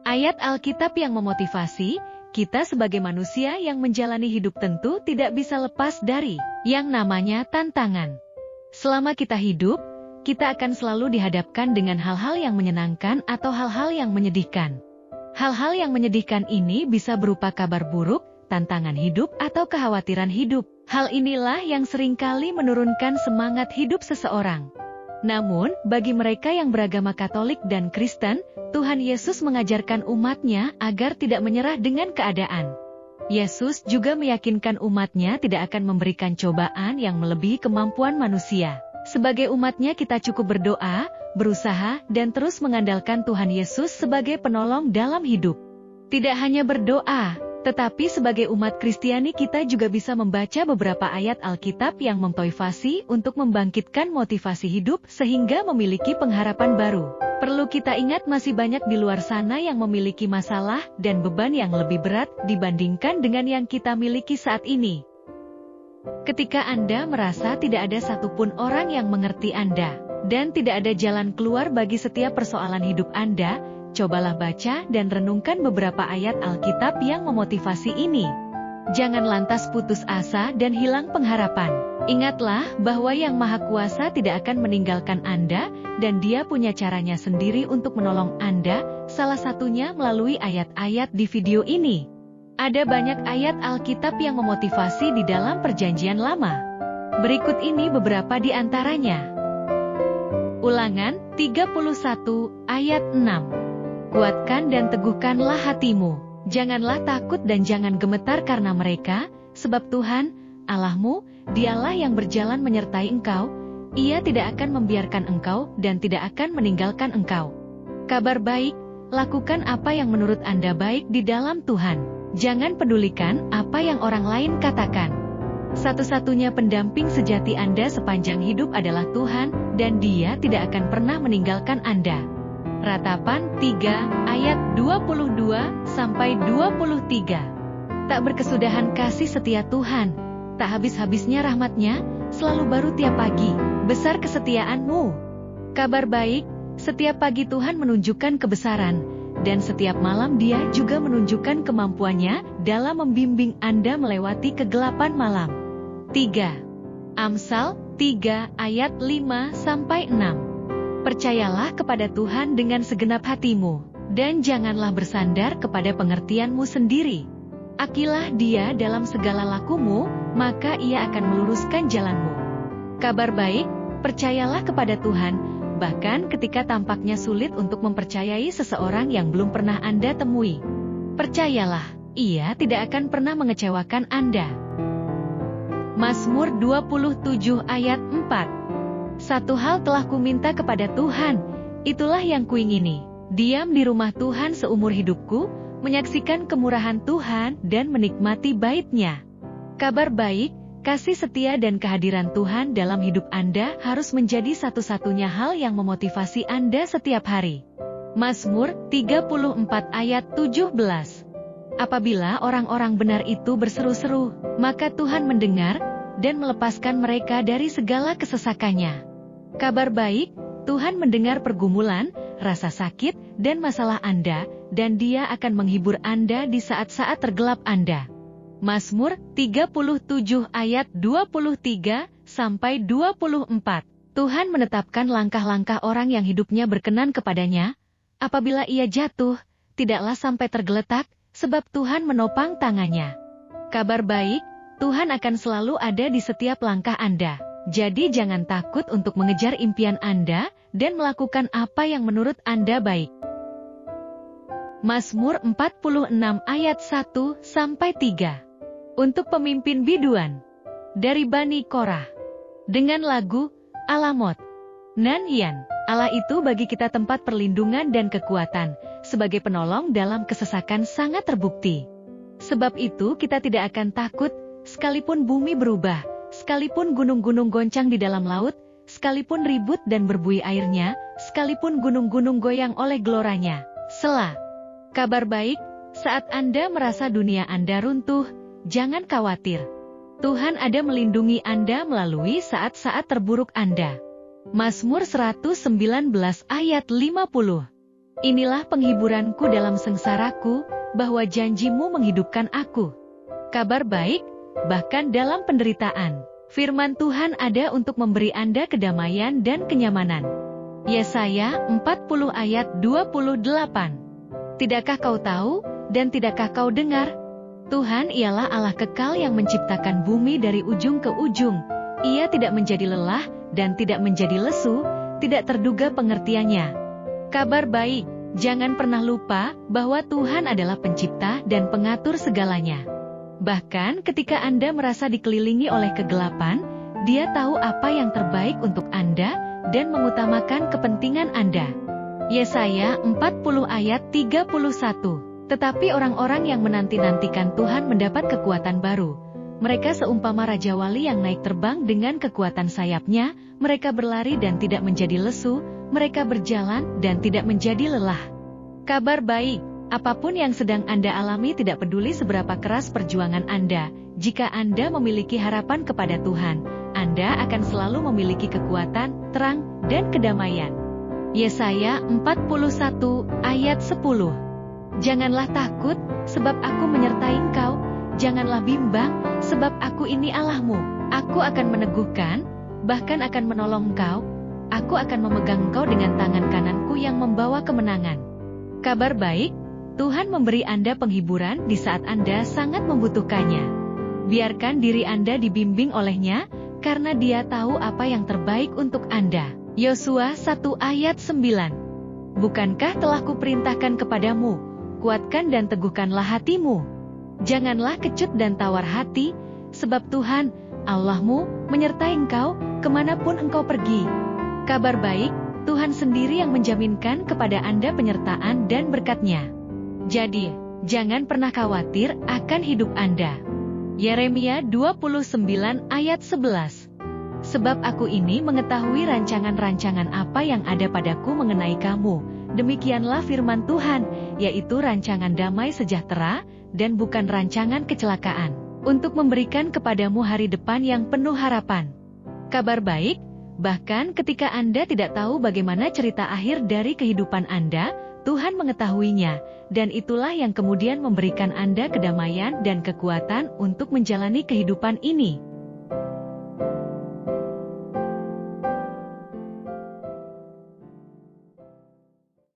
Ayat Alkitab yang memotivasi, kita sebagai manusia yang menjalani hidup tentu tidak bisa lepas dari yang namanya tantangan. Selama kita hidup, kita akan selalu dihadapkan dengan hal-hal yang menyenangkan atau hal-hal yang menyedihkan. Hal-hal yang menyedihkan ini bisa berupa kabar buruk, tantangan hidup, atau kekhawatiran hidup. Hal inilah yang seringkali menurunkan semangat hidup seseorang. Namun, bagi mereka yang beragama Katolik dan Kristen, Tuhan Yesus mengajarkan umat-Nya agar tidak menyerah dengan keadaan. Yesus juga meyakinkan umat-Nya tidak akan memberikan cobaan yang melebihi kemampuan manusia. Sebagai umat-Nya kita cukup berdoa, berusaha, dan terus mengandalkan Tuhan Yesus sebagai penolong dalam hidup. Tidak hanya berdoa, tetapi sebagai umat Kristiani kita juga bisa membaca beberapa ayat Alkitab yang memotivasi untuk membangkitkan motivasi hidup sehingga memiliki pengharapan baru. Perlu kita ingat masih banyak di luar sana yang memiliki masalah dan beban yang lebih berat dibandingkan dengan yang kita miliki saat ini. Ketika Anda merasa tidak ada satupun orang yang mengerti Anda, dan tidak ada jalan keluar bagi setiap persoalan hidup Anda, cobalah baca dan renungkan beberapa ayat Alkitab yang memotivasi ini. Jangan lantas putus asa dan hilang pengharapan. Ingatlah bahwa Yang Maha Kuasa tidak akan meninggalkan Anda, dan Dia punya caranya sendiri untuk menolong Anda, salah satunya melalui ayat-ayat di video ini. Ada banyak ayat Alkitab yang memotivasi di dalam Perjanjian Lama. Berikut ini beberapa di antaranya. Ulangan 31 ayat 6. Kuatkan dan teguhkanlah hatimu. Janganlah takut dan jangan gemetar karena mereka, sebab Tuhan, Allahmu, Dialah yang berjalan menyertai engkau. Ia tidak akan membiarkan engkau dan tidak akan meninggalkan engkau. Kabar baik, lakukan apa yang menurut Anda baik di dalam Tuhan. Jangan pedulikan apa yang orang lain katakan. Satu-satunya pendamping sejati Anda sepanjang hidup adalah Tuhan, dan Dia tidak akan pernah meninggalkan Anda. Ratapan 3 ayat 22-23. Tak berkesudahan kasih setia Tuhan, tak habis-habisnya rahmat-Nya, selalu baru tiap pagi, besar kesetiaan-Mu. Kabar baik, setiap pagi Tuhan menunjukkan kebesaran, dan setiap malam Dia juga menunjukkan kemampuannya dalam membimbing Anda melewati kegelapan malam. 3. Amsal 3 ayat 5-6. Percayalah kepada Tuhan dengan segenap hatimu, dan janganlah bersandar kepada pengertianmu sendiri. Akilah Dia dalam segala lakumu, maka Ia akan meluruskan jalanmu. Kabar baik, percayalah kepada Tuhan, bahkan ketika tampaknya sulit untuk mempercayai seseorang yang belum pernah Anda temui. Percayalah, Ia tidak akan pernah mengecewakan Anda. Mazmur 27 ayat 4. Satu hal telah kuminta kepada Tuhan, itulah yang kuingini, diam di rumah Tuhan seumur hidupku, menyaksikan kemurahan Tuhan dan menikmati bait-Nya. Kabar baik, kasih setia dan kehadiran Tuhan dalam hidup Anda harus menjadi satu-satunya hal yang memotivasi Anda setiap hari. Mazmur 34 ayat 17. Apabila orang-orang benar itu berseru-seru, maka Tuhan mendengar dan melepaskan mereka dari segala kesesakannya. Kabar baik, Tuhan mendengar pergumulan, rasa sakit, dan masalah Anda, dan Dia akan menghibur Anda di saat-saat tergelap Anda. Mazmur 37 ayat 23-24. Tuhan menetapkan langkah-langkah orang yang hidupnya berkenan kepadanya. Apabila ia jatuh, tidaklah sampai tergeletak, sebab Tuhan menopang tangannya. Kabar baik, Tuhan akan selalu ada di setiap langkah Anda. Jadi jangan takut untuk mengejar impian Anda dan melakukan apa yang menurut Anda baik. Mazmur 46 ayat 1-3. Untuk pemimpin biduan dari Bani Korah, dengan lagu Alamot. Nanyan, Allah itu bagi kita tempat perlindungan dan kekuatan, sebagai penolong dalam kesesakan sangat terbukti. Sebab itu kita tidak akan takut, sekalipun bumi berubah, sekalipun gunung-gunung goncang di dalam laut, sekalipun ribut dan berbuih airnya, sekalipun gunung-gunung goyang oleh geloranya. Selah. Kabar baik, saat Anda merasa dunia Anda runtuh, jangan khawatir. Tuhan ada melindungi Anda melalui saat-saat terburuk Anda. Mazmur 119 ayat 50. Inilah penghiburanku dalam sengsaraku, bahwa janji-Mu menghidupkan aku. Kabar baik, bahkan dalam penderitaan. Firman Tuhan ada untuk memberi Anda kedamaian dan kenyamanan. Yesaya 40 ayat 28. Tidakkah kau tahu, dan tidakkah kau dengar? Tuhan ialah Allah kekal yang menciptakan bumi dari ujung ke ujung. Ia tidak menjadi lelah, dan tidak menjadi lesu, tidak terduga pengertiannya. Kabar baik, jangan pernah lupa bahwa Tuhan adalah pencipta dan pengatur segalanya. Bahkan ketika Anda merasa dikelilingi oleh kegelapan, Dia tahu apa yang terbaik untuk Anda dan mengutamakan kepentingan Anda. Yesaya 40 ayat 31. Tetapi orang-orang yang menanti-nantikan Tuhan mendapat kekuatan baru. Mereka seumpama Raja Wali yang naik terbang dengan kekuatan sayapnya, mereka berlari dan tidak menjadi lesu, mereka berjalan dan tidak menjadi lelah. Kabar baik, apapun yang sedang Anda alami tidak peduli seberapa keras perjuangan Anda, jika Anda memiliki harapan kepada Tuhan, Anda akan selalu memiliki kekuatan, terang, dan kedamaian. Yesaya 41 ayat 10. Janganlah takut, sebab aku menyertai engkau. Janganlah bimbang, sebab aku ini Allahmu. Aku akan meneguhkan, bahkan akan menolong engkau. Aku akan memegang engkau dengan tangan kananku yang membawa kemenangan. Kabar baik, Tuhan memberi Anda penghiburan di saat Anda sangat membutuhkannya. Biarkan diri Anda dibimbing olehnya, karena Dia tahu apa yang terbaik untuk Anda. Yosua 1 ayat 9. Bukankah telah kuperintahkan kepadamu, kuatkan dan teguhkanlah hatimu. Janganlah kecut dan tawar hati, sebab Tuhan, Allahmu, menyertai engkau, kemanapun engkau pergi. Kabar baik, Tuhan sendiri yang menjaminkan kepada Anda penyertaan dan berkat-Nya. Jadi, jangan pernah khawatir akan hidup Anda. Yeremia 29 ayat 11. Sebab aku ini mengetahui rancangan-rancangan apa yang ada padaku mengenai kamu, demikianlah firman Tuhan, yaitu rancangan damai sejahtera, dan bukan rancangan kecelakaan, untuk memberikan kepadamu hari depan yang penuh harapan. Kabar baik, bahkan ketika Anda tidak tahu bagaimana cerita akhir dari kehidupan Anda, Tuhan mengetahuinya, dan itulah yang kemudian memberikan Anda kedamaian dan kekuatan untuk menjalani kehidupan ini.